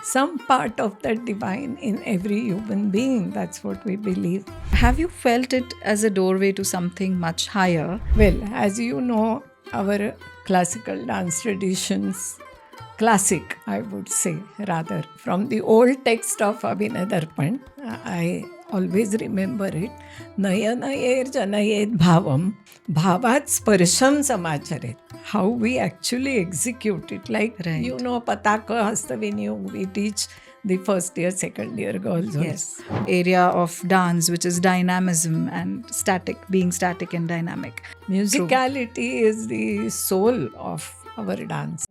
some part of the divine in every human being. That's what we believe. Have you felt it as a doorway to something much higher? Well, as you know, our classical dance traditions, classic, I would say, rather, from the old text of Abhinay Darpan, I always remember it. Nayanayir janayet bhavam, bhavat sparsham samachare. How we actually execute it. Like, Right. you know, Pataka Hastavinyog, we teach the first year, second year girls also. Yes. Area of dance, which is dynamism and being static and dynamic. Musicality is the soul of our dance.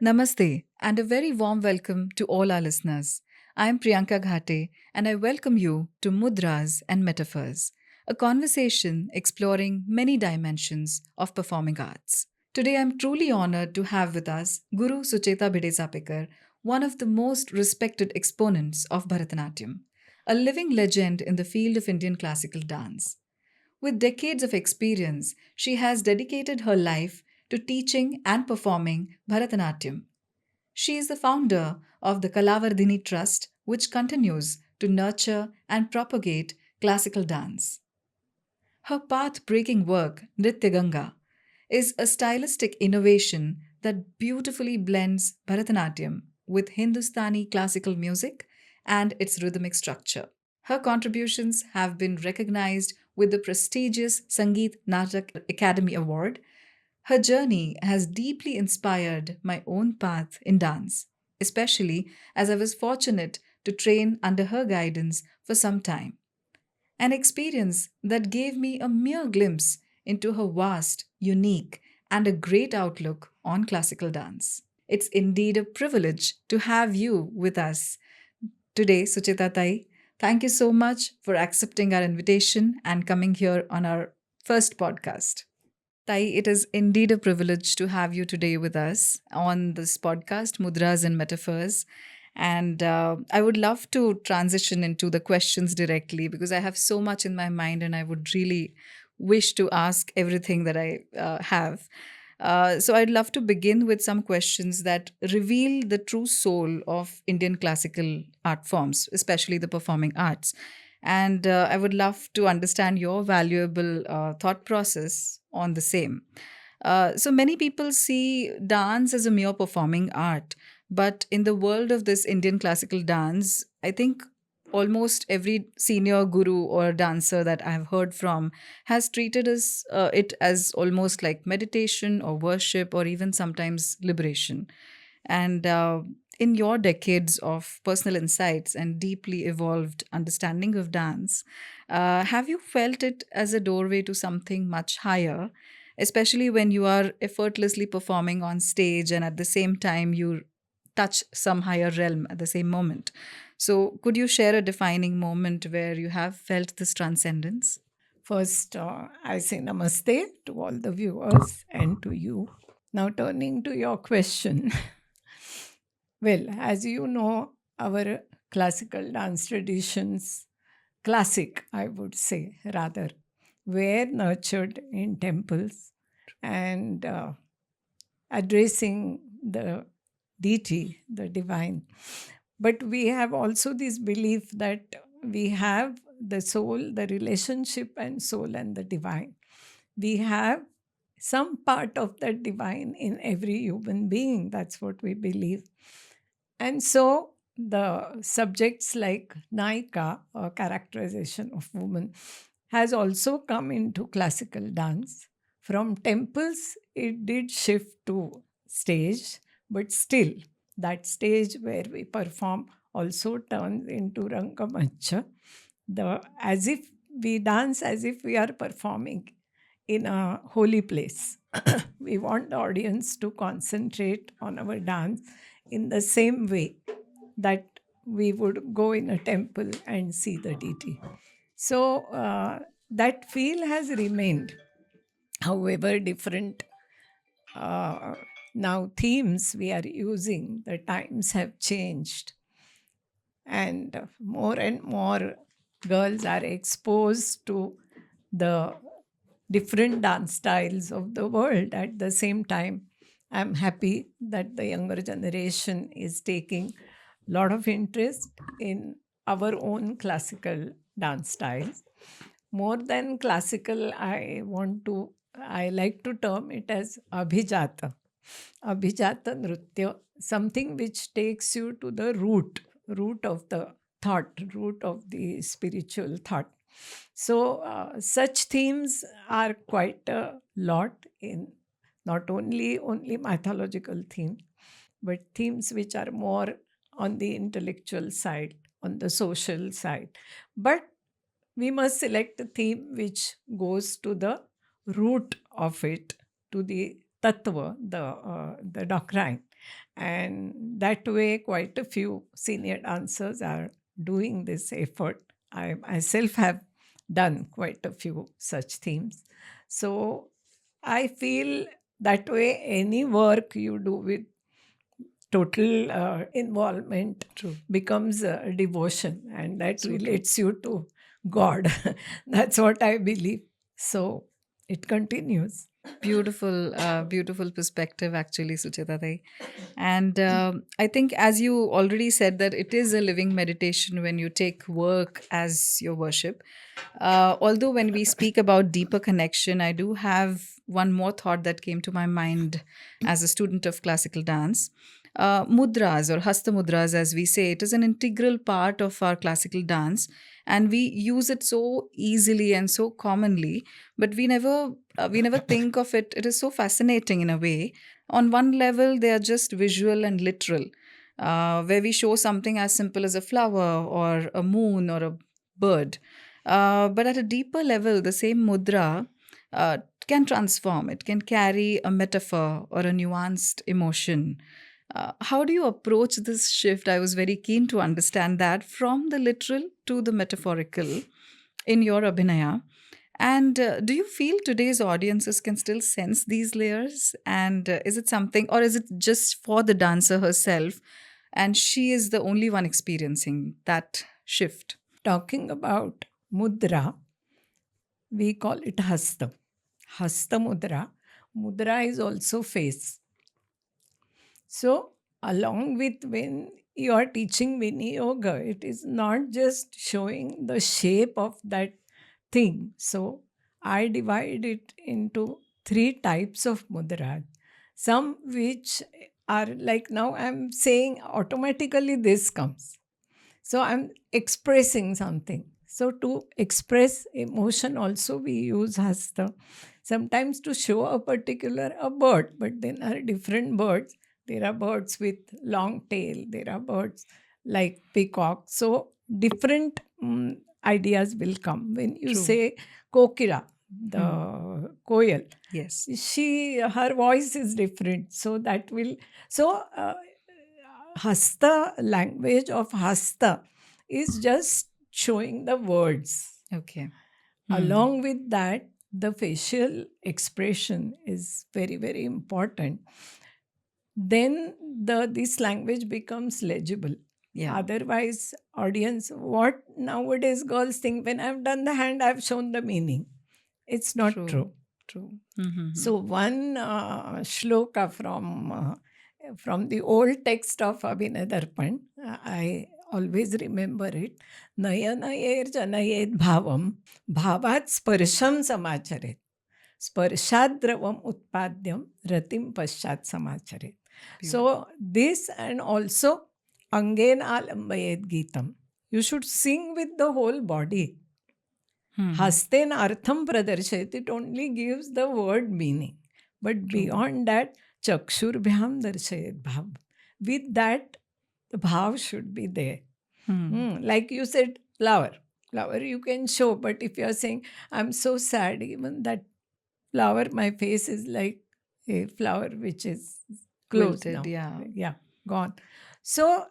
Namaste, and a very warm welcome to all our listeners. I am Priyanka Ghate, and I welcome you to Mudras and Metaphors, a conversation exploring many dimensions of performing arts. Today, I'm truly honored to have with us Guru Sucheta Bhide one of the most respected exponents of Bharatanatyam, a living legend in the field of Indian classical dance. With decades of experience, she has dedicated her life to teaching and performing Bharatanatyam. She is the founder of the Kalavardhini Trust, which continues to nurture and propagate classical dance. Her path breaking work, Nritya Ganga, is a stylistic innovation that beautifully blends Bharatanatyam with Hindustani classical music and its rhythmic structure. Her contributions have been recognized with the prestigious Sangeet Natak Academy Award. Her journey has deeply inspired my own path in dance, especially as I was fortunate to train under her guidance for some time. An experience that gave me a mere glimpse into her vast, unique, and a great outlook on classical dance. It's indeed a privilege to have you with us today, Suchita Tai. Thank you so much for accepting our invitation and coming here on our first podcast. Tai, it is indeed a privilege to have you today with us on this podcast, Mudras and Metaphors. And I would love to transition into the questions directly because I have so much in my mind and I would really wish to ask everything that I have. So I'd love to begin with some questions that reveal the true soul of Indian classical art forms, especially the performing arts. And I would love to understand your valuable thought process on the same. So many people see dance as a mere performing art, but in the world of this Indian classical dance, I think almost every senior guru or dancer that I've heard from has treated it as almost like meditation or worship or even sometimes liberation. And in your decades of personal insights and deeply evolved understanding of dance, have you felt it as a doorway to something much higher, especially when you are effortlessly performing on stage and at the same time you touch some higher realm at the same moment? So, could you share a defining moment where you have felt this transcendence? First, I say namaste to all the viewers and to you. Now, turning to your question. Well, as you know, our classical dance traditions, classic, I would say, rather, were nurtured in temples and addressing the deity, the divine. But we have also this belief that we have the soul, the relationship and soul and the divine. We have some part of the divine in every human being. That's what we believe. And so the subjects like Naika, or characterization of woman, has also come into classical dance. From temples, it did shift to stage, but still, that stage where we perform also turns into Rangamancha. As if we dance as if we are performing in a holy place. We want the audience to concentrate on our dance in the same way that we would go in a temple and see the deity. So that feel has remained. However, different uh, now themes we are using, the times have changed, and more girls are exposed to the different dance styles of the world at the same time. I'm happy that the younger generation is taking a lot of interest in our own classical dance styles. More than classical, I like to term it as Abhijata. Abhijata Nritya, something which takes you to the root of the thought, root of the spiritual thought. So, such themes are quite a lot in not only mythological themes, but themes which are more on the intellectual side, on the social side. But we must select a theme which goes to the root of it, to the tattva, the doctrine. And that way, quite a few senior dancers are doing this effort. I myself have done quite a few such themes. So I feel that way any work you do with total involvement True. becomes a devotion, and that So true. relates you to God. That's what I believe. So it continues. Beautiful, beautiful perspective, actually, Sucheta Dai. And I think, as you already said, that it is a living meditation when you take work as your worship. Although, when we speak about deeper connection, I do have one more thought that came to my mind as a student of classical dance. Mudras, or hasta mudras, as we say, it is an integral part of our classical dance, and we use it so easily and so commonly, but we never think of it. It is so fascinating in a way. On one level, they are just visual and literal, where we show something as simple as a flower or a moon or a bird. But at a deeper level, the same mudra can transform. It can carry a metaphor or a nuanced emotion. How do you approach this shift? I was very keen to understand that, from the literal to the metaphorical in your Abhinaya. And do you feel today's audiences can still sense these layers? And is it something, or is it just for the dancer herself, and she is the only one experiencing that shift? Talking about mudra, we call it hasta. Hasta mudra. Mudra is also face. So, along with when you are teaching Vini Yoga, it is not just showing the shape of that thing. So, I divide it into three types of mudra. Some which are like, now I'm saying automatically this comes. So I'm expressing something. So to express emotion also we use hasta. Sometimes to show a particular a bird, but then are different birds. There are birds with long tail. There are birds like peacock. So different ideas will come when you True. say kokira, Hmm. the koyal. Yes. Her voice is different, so that will so hasta language of hasta is just showing the words. Okay. Along with that, the facial expression is very, very important. Then this language becomes legible. Yeah. Otherwise, audience, what nowadays girls think, when I've done the hand, I've shown the meaning. It's not True. true. True. Mm-hmm. So one shloka from the old text of Abhinay Darpan, I always remember it. Nayanayer janayed bhavam, bhavat sparsham samacharet. Sparshad dravam utpadyam, ratim paschat samacharet. So this, and also angen alambayed geetam. You should sing with the whole body. Hasten artham pradarshayat. It only gives the word meaning. But beyond that, chakshurbhyam darshayat bhav. With that, the bhav should be there. Like you said, flower. Flower you can show, but if you are saying, I'm so sad, even that flower, my face is like a flower which is closed Wilted, now. yeah. Yeah, gone. So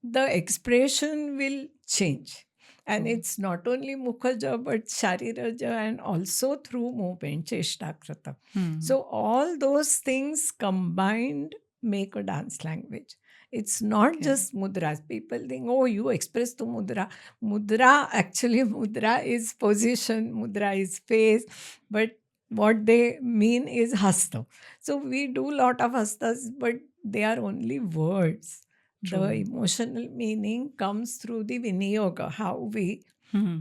the expression will change. And True. it's not only Mukhaja, but Shariraja, and also through movement, Cheshtakrata. So all those things combined make a dance language. It's not Okay. just mudras. People think, oh, you express to mudra. Mudra, actually, mudra is position, mudra is face. But what they mean is hasta. So we do lot of hastas, but they are only words. The True. emotional meaning comes through the viniyoga, Hmm.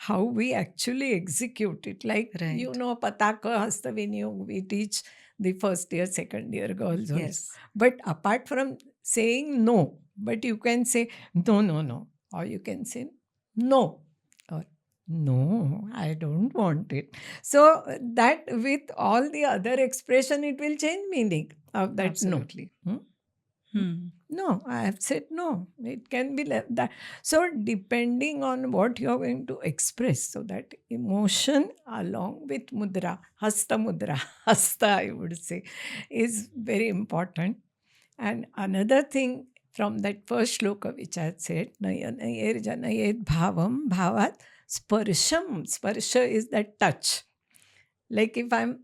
how we actually execute it. Like, you Right. know, Pataka Hasta Vinayog, we teach the first year, second year girls also. Yes. But apart from saying no, but you can say no, no, no, or you can say no, or no, I don't want it. So that with all the other expression, it will change meaning of that no. Absolutely. Hmm? Hmm. No, I have said no. It can be left that. So, depending on what you're going to express, so that emotion along with mudra, hasta, I would say, is very important. And another thing from that first shloka which I had said, Nayanayir Janayed Bhavam Bhavat Sparsham. Sparsha is that touch. Like if I'm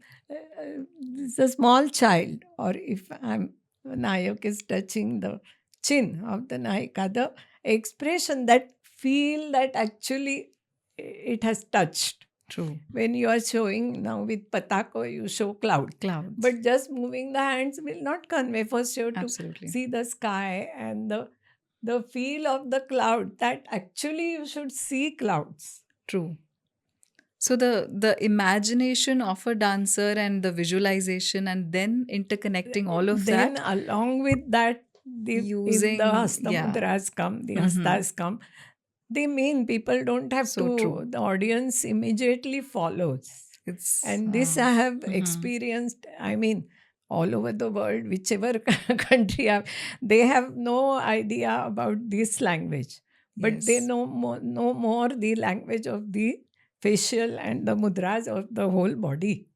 it's a small child, or if I'm Nayak is touching the chin of the Nayika, the expression that feel that actually it has touched. True. When you are showing now with Patako, you show cloud. Clouds. But just moving the hands will not convey. First, you have to Absolutely. see the sky and the feel of the cloud, that actually you should see clouds. True. So the imagination of a dancer and the visualization and then interconnecting all of Then that along with that, if the using, hasta yeah. mudras come, the Mhm. hastas come, they mean people don't have So to, true. the audience immediately follows. It's And this I have mhm. experienced, I mean, all over the world, whichever country they have no idea about this language, but they Yes. know more the language of the facial and the mudras of the whole body.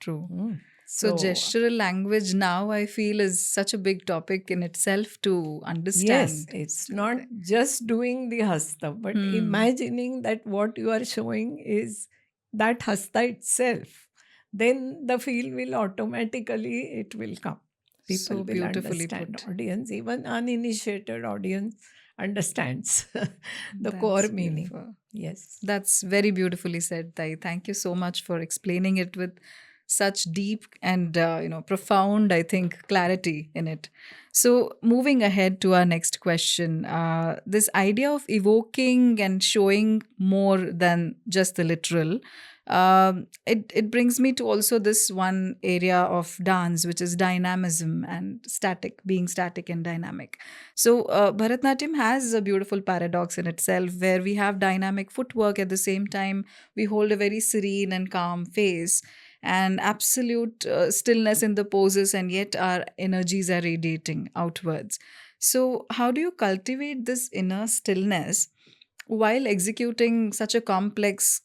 True. Mm. So gestural language now I feel is such a big topic in itself to Yes, understand. it's not just doing the hasta, but Hmm. imagining that what you are showing is that hasta itself. Then the feel will automatically, it will come. People So will beautifully understand. put. Audience, even uninitiated audience understands the core That's meaning. beautiful. Yes. That's very beautifully said, Tai. Thank you so much for explaining it with such deep and profound, I think, clarity in it. So, moving ahead to our next question, this idea of evoking and showing more than just the literal. It brings me to also this one area of dance, which is dynamism and being static and dynamic. So, Bharatnatyam has a beautiful paradox in itself where we have dynamic footwork at the same time, we hold a very serene and calm face and absolute stillness in the poses, and yet our energies are radiating outwards. So, how do you cultivate this inner stillness while executing such a complex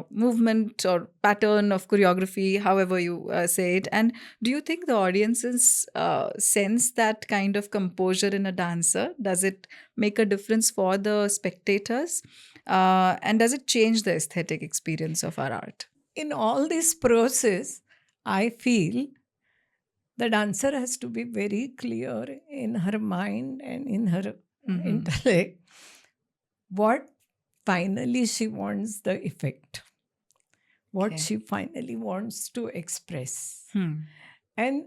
movement or pattern of choreography, however you say it? And do you think the audiences sense that kind of composure in a dancer? Does it make a difference for the spectators, and does it change the aesthetic experience of our art? In all this process, I feel the dancer has to be very clear in her mind and in her Mhm. intellect what finally she wants the effect, what Okay. she finally wants to express, Hmm. and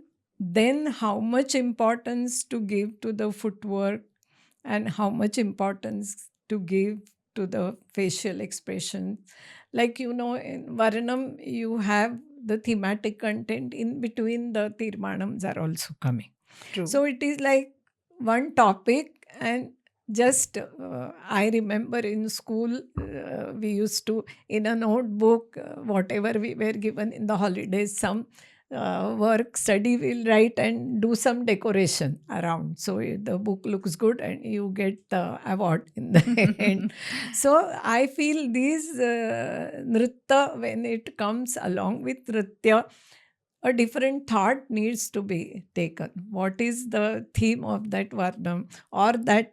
then how much importance to give to the footwork and how much importance to give to the facial expression. Like, you know, in Varanam, you have the thematic content in between, the Tirmanams are also coming. True. So it is like one topic, and just I remember in school, we used to, in a notebook, whatever we were given in the holidays, some work study will write and do some decoration around, so the book looks good and you get the award in the end. So I feel these nritta, when it comes along with nritya, a different thought needs to be taken. What is the theme of that Varnam or that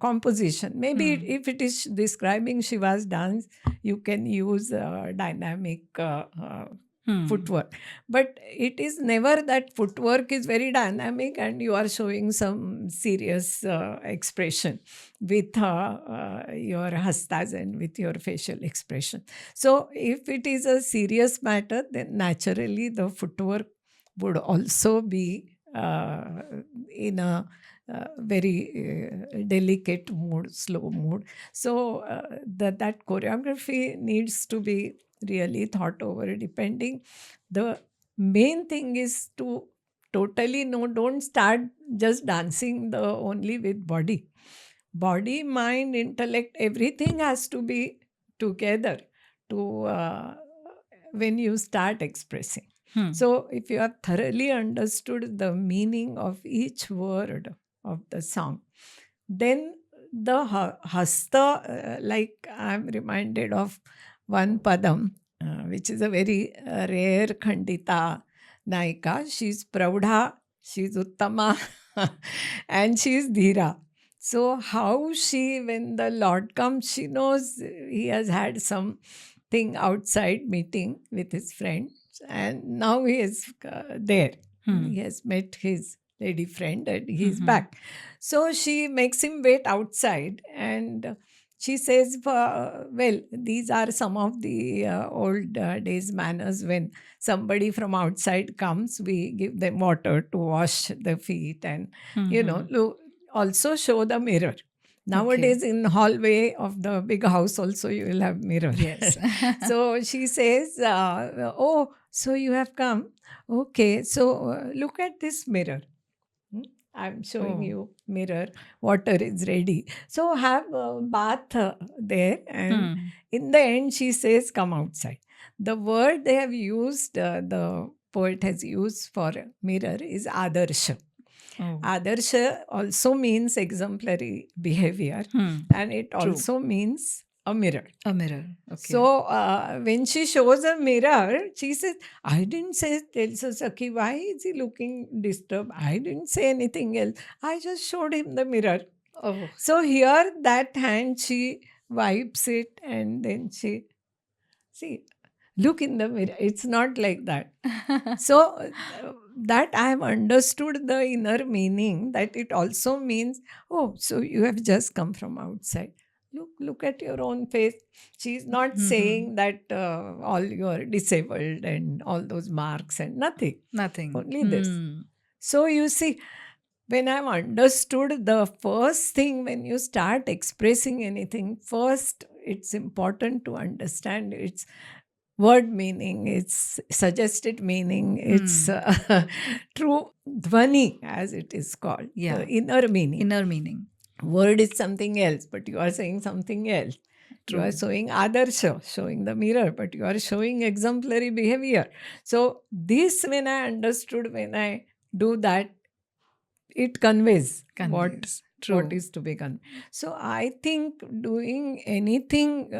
composition? Maybe Hmm. if it is describing Shiva's dance, you can use dynamic footwork. But it is never that footwork is very dynamic and you are showing some serious expression with your hastas and with your facial expression. So if it is a serious matter, then naturally the footwork would also be in a very delicate mood, slow mood. So that choreography needs to be really thought over. Depending, the main thing is to totally know. Don't start just dancing the only with body, mind, intellect. Everything has to be together to when you start expressing. So, if you have thoroughly understood the meaning of each word of the song, then the hasta, like I'm reminded of one padam, which is a very rare Khandita Naika. She's Praudha, she's Uttama, and she's Dhira. So, how she, when the Lord comes, she knows he has had something outside meeting with his friend, and now he is there. He has met his lady friend and he's back. So she makes him wait outside and she says, well, these are some of the old days manners. When somebody from outside comes, we give them water to wash the feet and, also show the mirror. Nowadays, in hallway of the big house also, you will have mirror. Yes. So she says, oh, so you have come. Okay, so look at this mirror. I'm showing you mirror. Water is ready. So have a bath there. And in the end, she says, come outside. The word they have used, the poet has used for mirror is adarsha. Adarsha also means exemplary behavior, and it also means a mirror. A mirror. Okay. So when she shows a mirror, she says, I didn't say, tells us, Sakhi, why is he looking disturbed? I didn't say anything else. I just showed him the mirror. So here that hand, she wipes it and then she, see, look in the mirror. It's not like that. So that I have understood the inner meaning, that it also means, oh, so you have just come from outside. Look at your own face. She's not saying that all you're disabled and all those marks and nothing. Only this. So you see, when I've understood the first thing, when you start expressing anything, first it's important to understand its word meaning, its suggested meaning, its true dhvani, as it is called, the inner meaning. Inner meaning. Word is something else, but you are saying something else. You are showing adarsha, showing the mirror, but you are showing exemplary behavior. So this, when I understood, when I do that, it conveys. What is to be conveyed. So I think doing anything,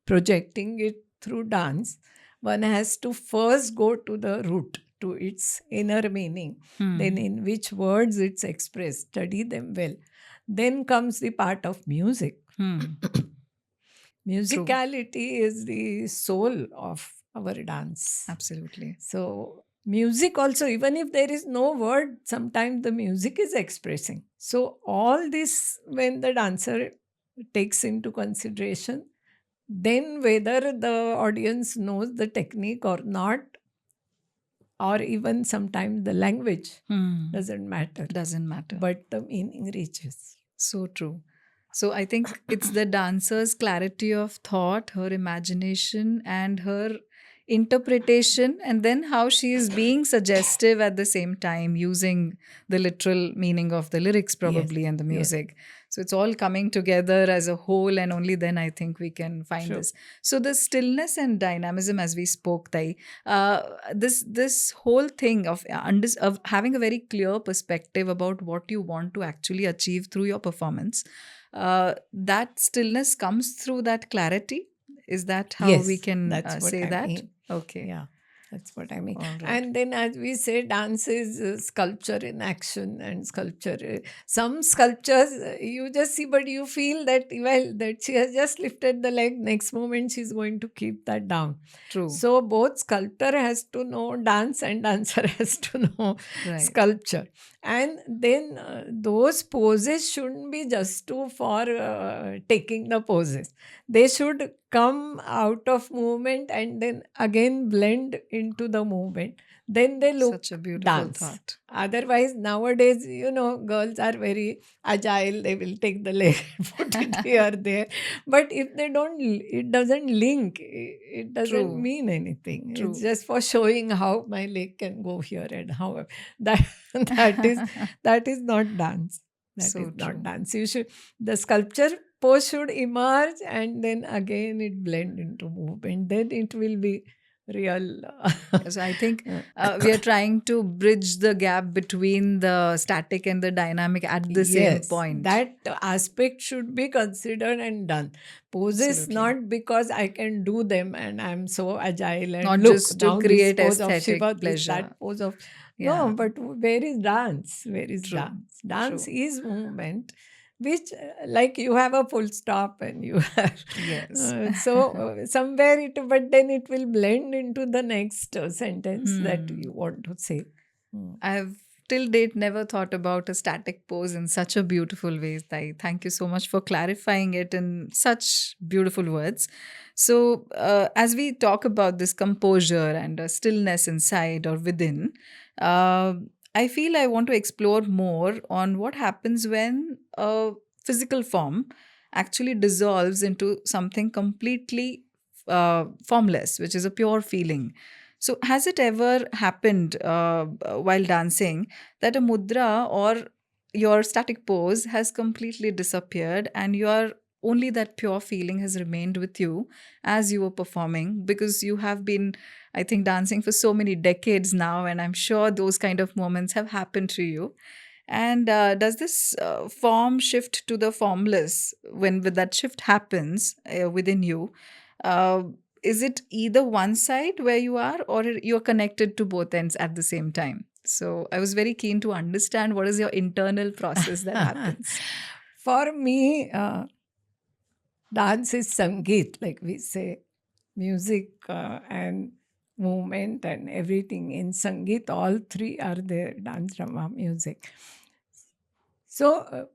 projecting it through dance, one has to first go to the root, to its inner meaning, then in which words it's expressed, study them well. Then comes the part of music. Musicality is the soul of our dance. Absolutely. So music also, even if there is no word, sometimes the music is expressing. So all this, when the dancer takes into consideration, then whether the audience knows the technique or not, or even sometimes the language, doesn't matter. But the meaning reaches. So true. So I think it's the dancer's clarity of thought, her imagination, and her interpretation, and then how she is being suggestive at the same time, using the literal meaning of the lyrics probably and the music. So it's all coming together as a whole, and only then I think we can find this. So the stillness and dynamism, as we spoke, Tai, this whole thing of having a very clear perspective about what you want to actually achieve through your performance, that stillness comes through that clarity. Is that how we can say that? Mean. Okay. Yeah. That's what I mean. All right. And then, as we say, dance is sculpture in action, and sculpture. Some sculptures you just see, but you feel that, well, that she has just lifted the leg. Next moment, she's going to keep that down. True. So both sculptor has to know dance and dancer has to know Right. sculpture. And then those poses shouldn't be just for taking the poses. They should come out of movement and then again blend into the movement. Then they look Such a beautiful dance. thought. Otherwise, nowadays, girls are very agile. They will take the leg and put it here, there. But if they don't, it doesn't link. It doesn't True. mean anything. True. It's just for showing how my leg can go here and how that that is not dance. That So is not true. dance. The sculpture pose should emerge and then again it blend into movement. Then it will be real. So I think we are trying to bridge the gap between the static and the dynamic at the same Yes, point. that aspect should be considered and done. Poses Absolutely. not because I can do them and I'm so agile and Not look just to now create this pose of aesthetic Shiva, this pleasure. that pose of Yeah. no. But where is dance? Where is True. dance? Dance True. is movement, which like you have a full stop and you have Yes. somewhere it, but then it will blend into the next sentence that Hmm. you want to say. I've till date never thought about a static pose in such a beautiful way. Thank you so much for clarifying it in such beautiful words. So, as we talk about this composure and a stillness inside or within, uh, I feel I want to explore more on what happens when a physical form actually dissolves into something completely formless, which is a pure feeling. So, has it ever happened while dancing that a mudra or your static pose has completely disappeared and your only that pure feeling has remained with you as you were performing? Because you have been, I think, dancing for so many decades now, and I'm sure those kind of moments have happened to you. And does this form shift to the formless when that shift happens within you? Uh, is it either one side where you are, or you're connected to both ends at the same time? So I was very keen to understand what is your internal process that happens. For me, dance is Sangeet, like we say, music and movement and everything in Sangeet. All three are there, dance, drama, music. So,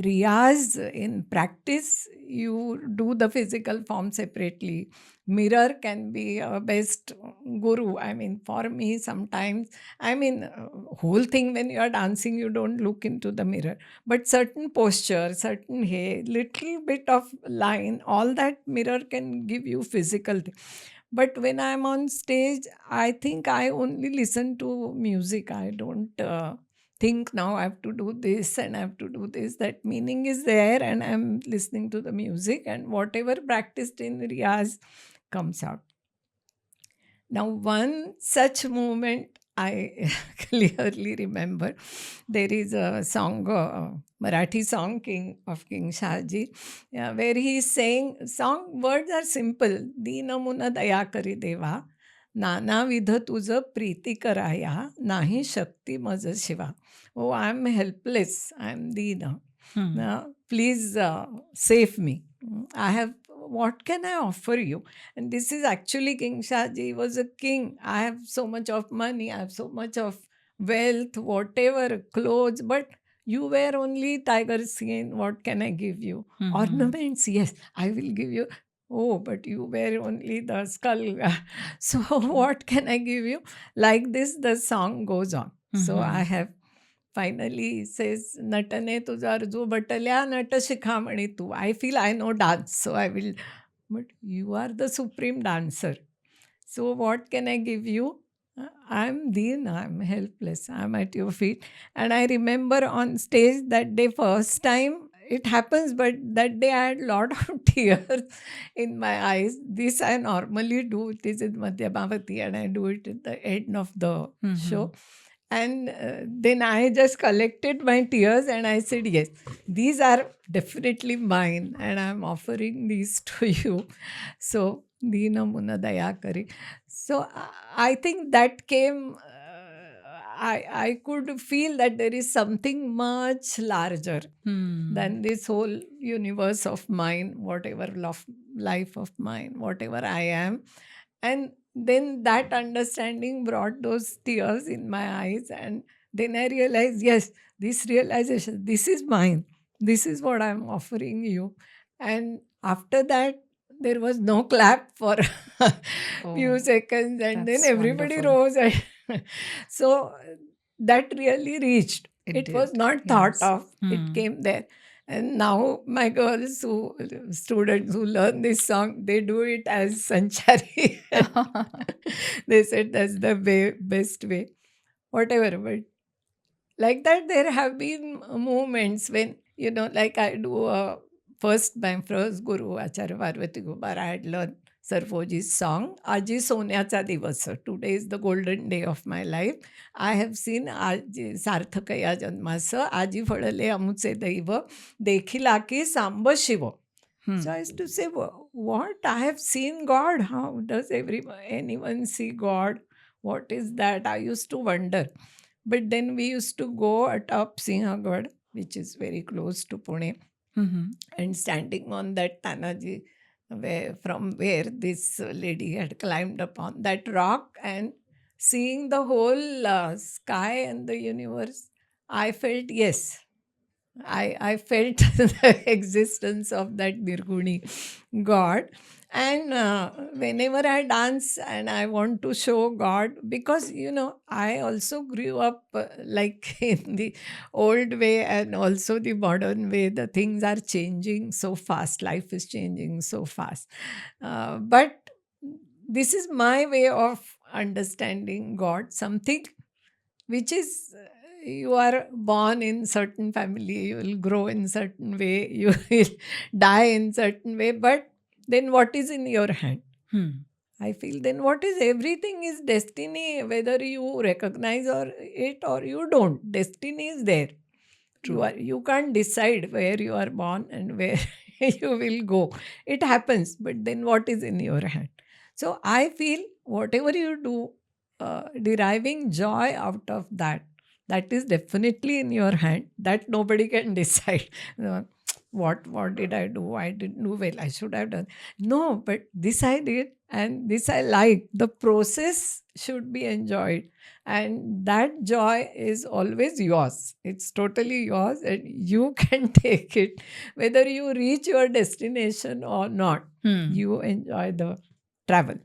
Riyaz in practice, you do the physical form separately. Mirror can be a best guru. I mean, for me, sometimes, whole thing when you are dancing, you don't look into the mirror. But certain posture, certain hair, little bit of line, all that mirror can give you physical thing. But when I'm on stage, I think I only listen to music. I don't think now I have to do this and I have to do this. That meaning is there, and I'm listening to the music, and whatever practiced in Riyaz comes out. Now, one such moment I clearly remember. There is a song, Marathi song, King Shahji, yeah, where he is saying, song words are simple. Dina muna daya kari deva, नानाविध तुझ प्रीती कराया नाही शक्ती मज Shiva. Oh, I'm helpless. I'm Dina. Please save me. I have, what can I offer you? And this is actually King Shahji was a king. I have so much of money, I have so much of wealth, whatever, clothes, but you wear only tiger skin. What can I give you? Ornaments, yes, I will give you. Oh, but you wear only the skull. So, what can I give you? Like this, the song goes on. So, I have finally says, Natane tujar jo batalya nata shikhamani tu. I feel I know dance, so I will. But you are the supreme dancer. So, what can I give you? I'm Deen, I'm helpless, I'm at your feet. And I remember on stage that day, first time it happens, but that day I had a lot of tears in my eyes. This I normally do, it is in Madhyamavati, and I do it at the end of the show. And then I just collected my tears and I said, yes, these are definitely mine and I'm offering these to you. So, Dina Muna Daya Kari. So I think that came. I could feel that there is something much larger Hmm. than this whole universe of mine, whatever life of mine, whatever I am. And then that understanding brought those tears in my eyes. And then I realized, yes, this realization, this is mine. This is what I'm offering you. And after that, there was no clap for few Oh, seconds, and then that's everybody wonderful. rose. And so that really reached. It It was did. not thought Yes. of, it Hmm. came there. And now my girls who students who learn this song, they do it as Sanchari. They said that's the best way, whatever. But like that, there have been moments when, like I do my first guru, Acharya Parvati Gopal, I had learned Sarfoji's song, Aji Sonyacha Divas. Today is the golden day of my life. I have seen Aji Sarthakaya Janmasa, Aji Fadale Amutse Daiva, Dekhila ki Samba Shiva. Hmm. So I used to say, what? I have seen God. How does anyone see God? What is that? I used to wonder. But then we used to go atop Sinhagad, which is very close to Pune, Mm-hmm. and standing on that Tanaji, where this lady had climbed upon that rock, and seeing the whole sky and the universe, I felt, yes, I felt the existence of that Nirguni God. And whenever I dance and I want to show God, because I also grew up like in the old way and also the modern way. The things are changing so fast, life is changing so fast. But this is my way of understanding God, something which is you are born in certain family, you will grow in certain way, you will die in certain way, but then what is in your hand? Hmm. I feel then what is, everything is destiny, whether you recognize or it or you don't, destiny is there. True. You can't decide where you are born and where you will go. It happens, but then what is in your hand? So I feel whatever you do, deriving joy out of that, that is definitely in your hand, that nobody can decide. Uh, what did I do? I didn't do well, I should have done. No, but this I did and this I like. The process should be enjoyed, and that joy is always yours. It's totally yours, and you can take it whether you reach your destination or not. Hmm. You enjoy the travel.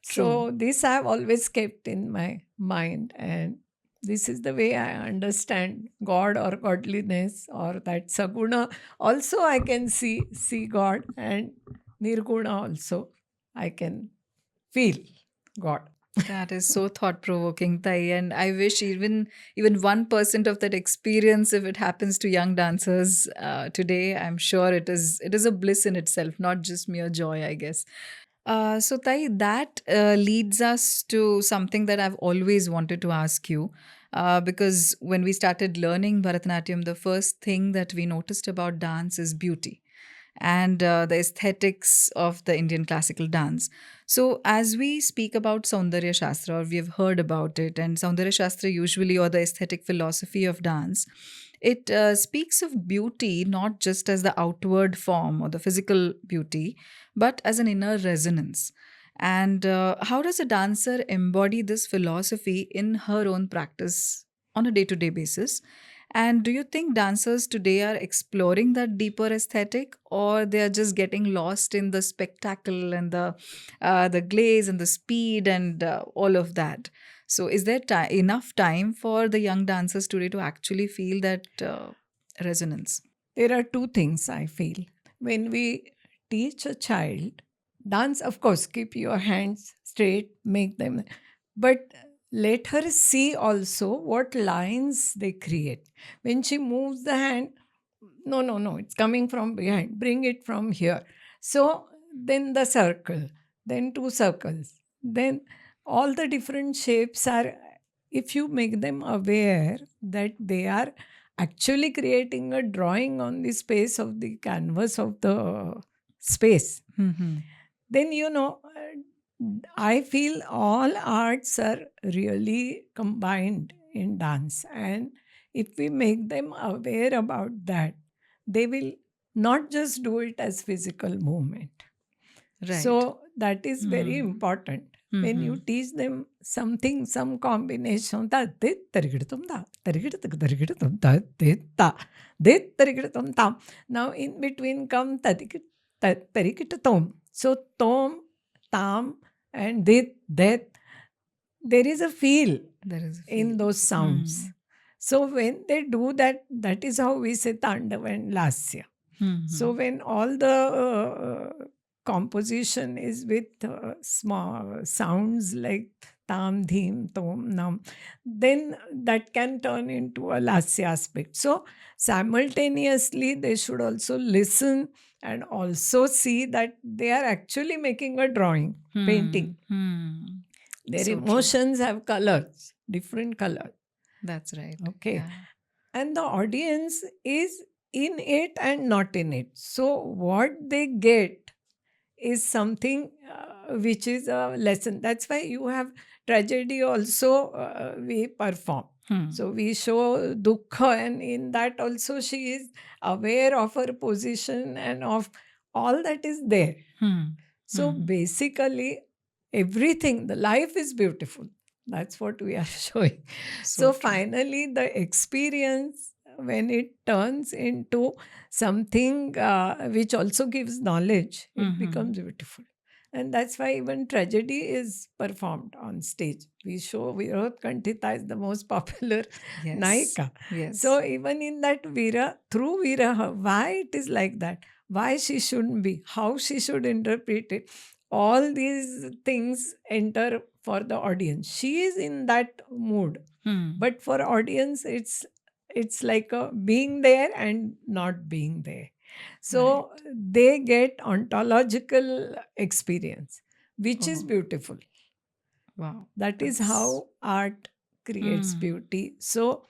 True. So this I have always kept in my mind, and this is the way I understand God or godliness or that saguna. Also I can see God, and nirguna also I can feel God. That is so thought provoking, Tai, and I wish even 1% of that experience, if it happens to young dancers today, I'm sure it is a bliss in itself, not just mere joy, I guess. So, Tai, that leads us to something that I've always wanted to ask you. Because when we started learning Bharatanatyam, the first thing that we noticed about dance is beauty and the aesthetics of the Indian classical dance. So, as we speak about Saundarya Shastra, or we have heard about it, and Saundarya Shastra usually, or the aesthetic philosophy of dance, it speaks of beauty not just as the outward form or the physical beauty, but as an inner resonance. And how does a dancer embody this philosophy in her own practice on a day to day basis? And do you think dancers today are exploring that deeper aesthetic, or they are just getting lost in the spectacle and the glaze and the speed and all of that? So, is there enough time for the young dancers today to actually feel that resonance? There are two things I feel. When we teach a child, dance, of course, keep your hands straight, make them, but let her see also what lines they create. When she moves the hand, no, no, no, it's coming from behind, bring it from here. So then the circle, then two circles, then all the different shapes are, if you make them aware that they are actually creating a drawing on the space of the canvas of the space, Hmm. then I feel all arts are really combined in dance. And if we make them aware about that, they will not just do it as physical movement. Right. So that is very Hmm. important. When you Mhm. teach them something, some combination, that they tarigidatum da, tarigidatum da, they ta, they tarigidatum tam. Now in between come tarigitatum. So tom, tam, and dit, that. There is a feel There is a in feel. those sounds. So when they do that, that is how we say Tandav and Lasya. So Mhm. when all the composition is with small sounds like tam, dhim, tom, nam, then that can turn into a lasya aspect. So simultaneously, they should also listen and also see that they are actually making a drawing, painting. Hmm. Their So true. emotions have colors, different colors. That's right. Okay. Yeah. And the audience is in it and not in it. So what they get is something which is a lesson. That's why you have tragedy also, we perform. Hmm. So we show Dukha, and in that also she is aware of her position and of all that is there. Hmm. So Hmm. basically, everything, the life is beautiful. That's what we are showing. So So true. finally, the experience, when it turns into something which also gives knowledge, it becomes beautiful. And that's why even tragedy is performed on stage. We show Virod Kantita is the most popular Yes. Naika. Yes. So even in that Vira, through Viraha, why it is like that? Why she shouldn't be, how she should interpret it. All these things enter for the audience. She is in that mood, Hmm. but for audience, it's like a being there and not being there. So they get ontological experience, which is Oh, beautiful. wow. That is That's how art creates beauty. So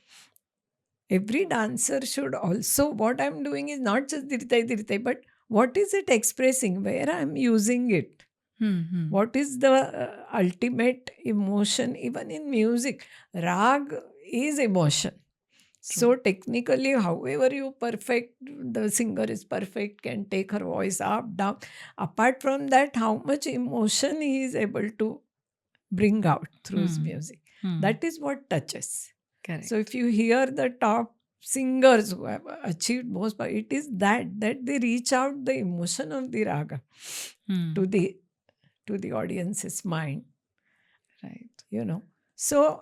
every dancer should also, what I'm doing is not just diritai diritai, but what is it expressing, where I'm using it, what is the ultimate emotion. Even in music, rag is emotion. So technically, however you perfect, the singer is perfect, can take her voice up, down. Apart from that, how much emotion he is able to bring out through his music. That is what touches. correct. So if you hear the top singers who have achieved most, but it is that they reach out the emotion of the raga to the audience's mind, Right. you know. So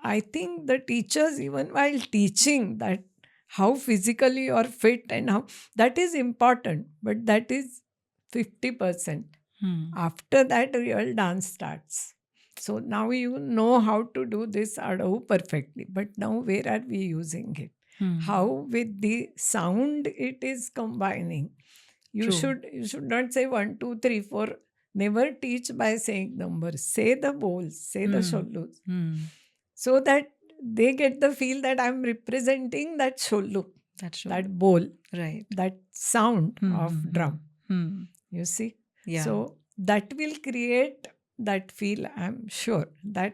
I think the teachers, even while teaching that how physically you are fit and how, that is important, but that is 50%. After that, real dance starts. So now you know how to do this Adavu perfectly, but now where are we using it? How with the sound it is combining. You True. should not say 1, 2, 3, 4. Never teach by saying numbers. Say the bowls, say the shollus, so that they get the feel that I'm representing that shollu, That's true. that bowl, Right. that sound of drum. You see? Yeah. So that will create that feel, I'm sure. That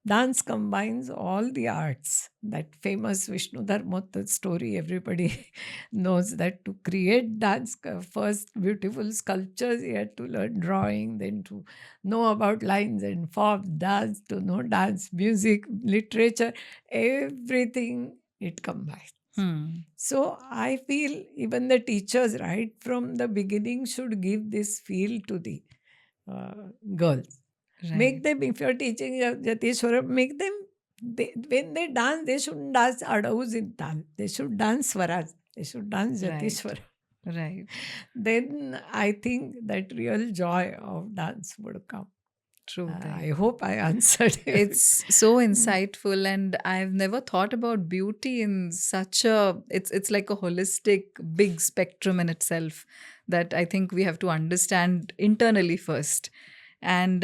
dance combines all the arts. That famous Vishnu Dharmottara story, everybody knows that to create dance, first beautiful sculptures, he had to learn drawing, then to know about lines and form, dance, to know dance, music, literature, everything it combines. So I feel even the teachers, right from the beginning, should give this feel to the girls. Make them, if you're teaching Jatishwara, make them, when they dance, they shouldn't dance Adavus in Tal. They should dance Swaras. They should dance Jatishwara. Right. Then I think that real joy of dance would come. True. I hope I answered you. It's so insightful, and I've never thought about beauty in such a, it's like a holistic big spectrum in itself that I think we have to understand internally first. And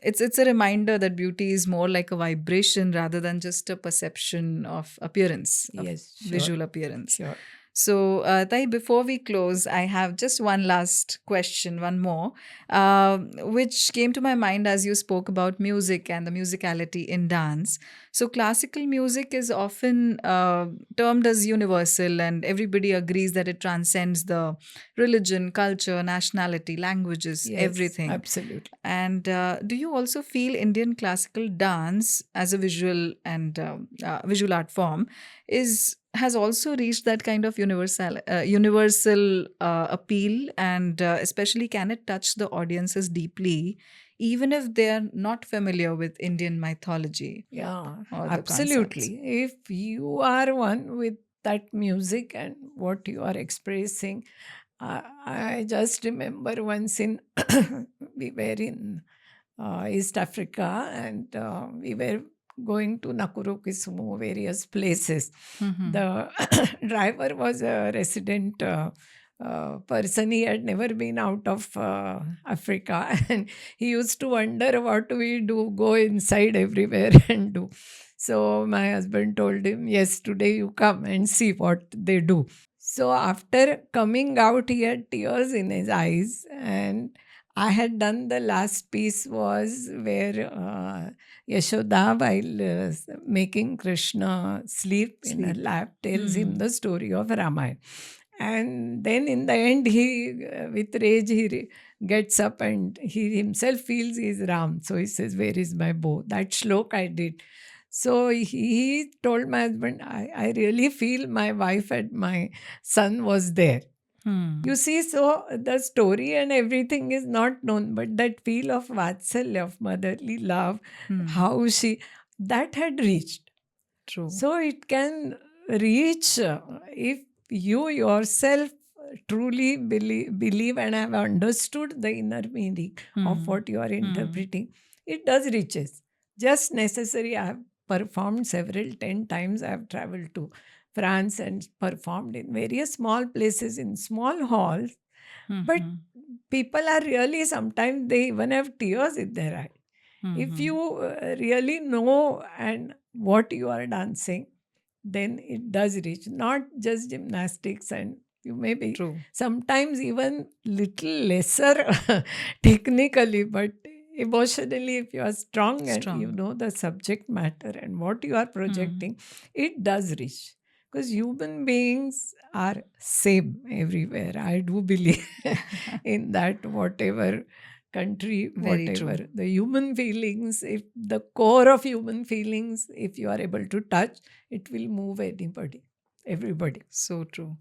it's a reminder that beauty is more like a vibration rather than just a perception of appearance, of Yes, sure. visual appearance. Sure. So, Tai, before we close, I have just one last question, one more, which came to my mind as you spoke about music and the musicality in dance. So, classical music is often termed as universal, and everybody agrees that it transcends the religion, culture, nationality, languages, Yes, everything. absolutely. And do you also feel Indian classical dance as a visual and visual art form is has also reached that kind of universal appeal, and especially can it touch the audiences deeply, even if they are not familiar with Indian mythology Yeah, or the concepts? absolutely. If you are one with that music and what you are expressing, I just remember once in we were in East Africa, and we were going to Nakuru, Kisumu, various places. Mm-hmm. The driver was a resident person. He had never been out of Africa, and he used to wonder what we do, go inside everywhere and do. So my husband told him, yes, today you come and see what they do. So after coming out, he had tears in his eyes, and I had done the last piece was where Yashoda, while making Krishna sleep in her Sleep. lap, tells him Mm. the story of Ramayana. And then in the end, he, with rage, gets up and he himself feels he is Ram. So he says, where is my bow? That shlok I did. So he told my husband, I really feel my wife and my son was there. Hmm. You see, so the story and everything is not known, but that feel of Vatsalya, of motherly love, Hmm. how she, that had reached. True. So it can reach if you yourself truly believe and have understood the inner meaning of Hmm. what you are Hmm. interpreting, it does reaches. Just necessary. I have performed several, 10 times. I have traveled to France and performed in various small places in small halls. But Hmm. people are really, sometimes they even have tears in their eyes. If Hmm. you really know and what you are dancing, then it does reach. Not just gymnastics, and you may be True. sometimes even little lesser technically, but emotionally, if you are strong and you Strong. know the subject matter and what you are Hmm. projecting, it does reach. Because human beings are same everywhere. I do believe in that. Whatever country, Very whatever true. the human feelings, if the core of human feelings, if you are able to touch, it will move anybody, everybody. So true.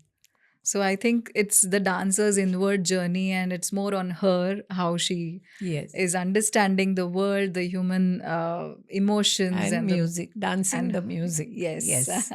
So I think it's the dancer's inward journey, and it's more on her how she Yes. is understanding the world, the human emotions, And and the music, dancing and the music. yes, Yes.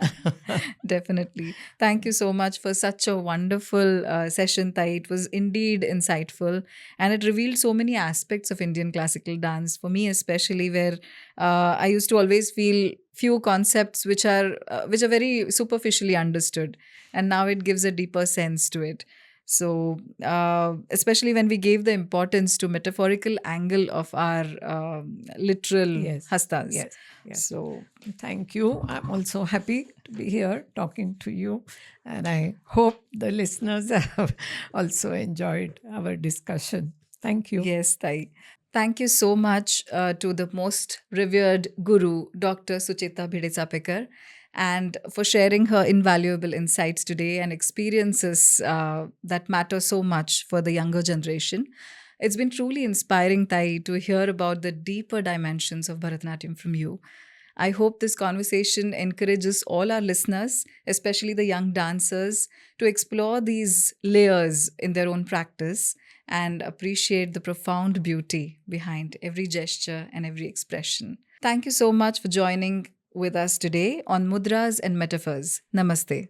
definitely. Thank you so much for such a wonderful session, Tai. It was indeed insightful, and it revealed so many aspects of Indian classical dance for me, especially where I used to always feel few concepts which are very superficially understood, and now it gives a deeper sense to it. So, especially when we gave the importance to metaphorical angle of our literal Yes. hastas. Yes. Yes. So, Thank you. I'm also happy to be here talking to you. And I hope the listeners have also enjoyed our discussion. Thank you. yes, Tai. Thank you so much to the most revered guru, Dr. Sucheta Bhidesapekar, and for sharing her invaluable insights today and experiences that matter so much for the younger generation. It's been truly inspiring, Tai, to hear about the deeper dimensions of Bharatanatyam from you. I hope this conversation encourages all our listeners, especially the young dancers, to explore these layers in their own practice and appreciate the profound beauty behind every gesture and every expression. Thank you so much for joining with us today on Mudras and Metaphors. Namaste.